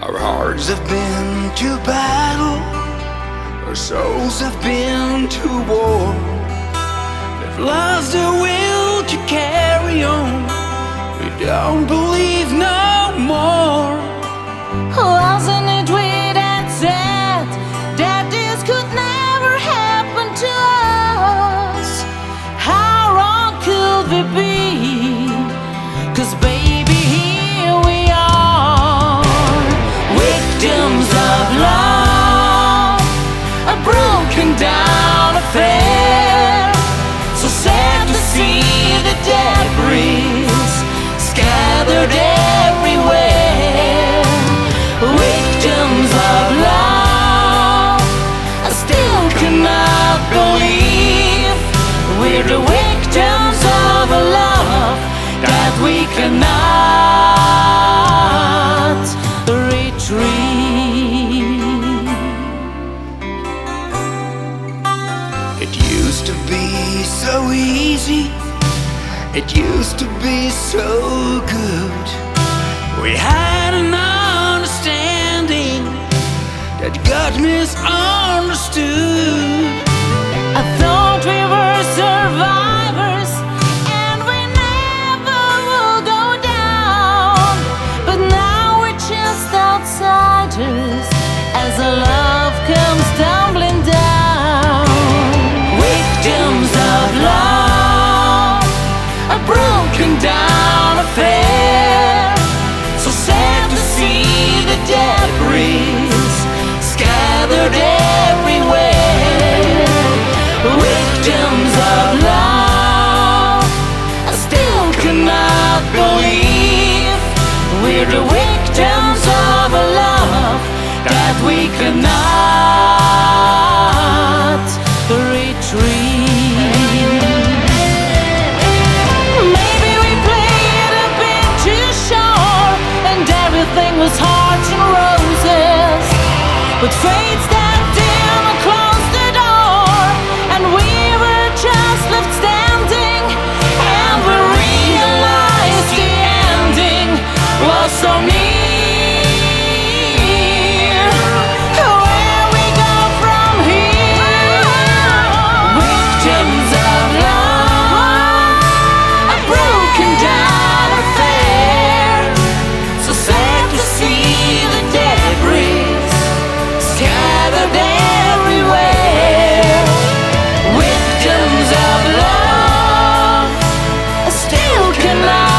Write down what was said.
Our hearts have been to battle, our souls have been to war. We've lost the will to carry on, we don't believe no more. Wasn't it we that said that this could never happen to us? How wrong could we be? 'Cause baby, here we are, victims of love, a broken down affair. So sad to see the debris scattered everywhere. Victims of love, I still cannot believe we're the victims of a love that we cannot retrieve. It used to be so easy, it used to be so good. We had an understanding that got misunderstood. I thought we were survivors and we never will go down, but now we're just outsiders as our love comes tumbling down. Victims of love, a broken down affair. So sad to see the debris scattered everywhere. Victims of love, I still cannot believe we're the victims of a love that we cannot retrieve. Maybe we played a bit too short and everything was hearts and roses, but fate stepped in and closed the door, and we were just left standing, and we realized the ending was so near. Where we go from here? Victims of love, a broken down affair. So sad to see the debris scattered everywhere. Victims of love, I still cannot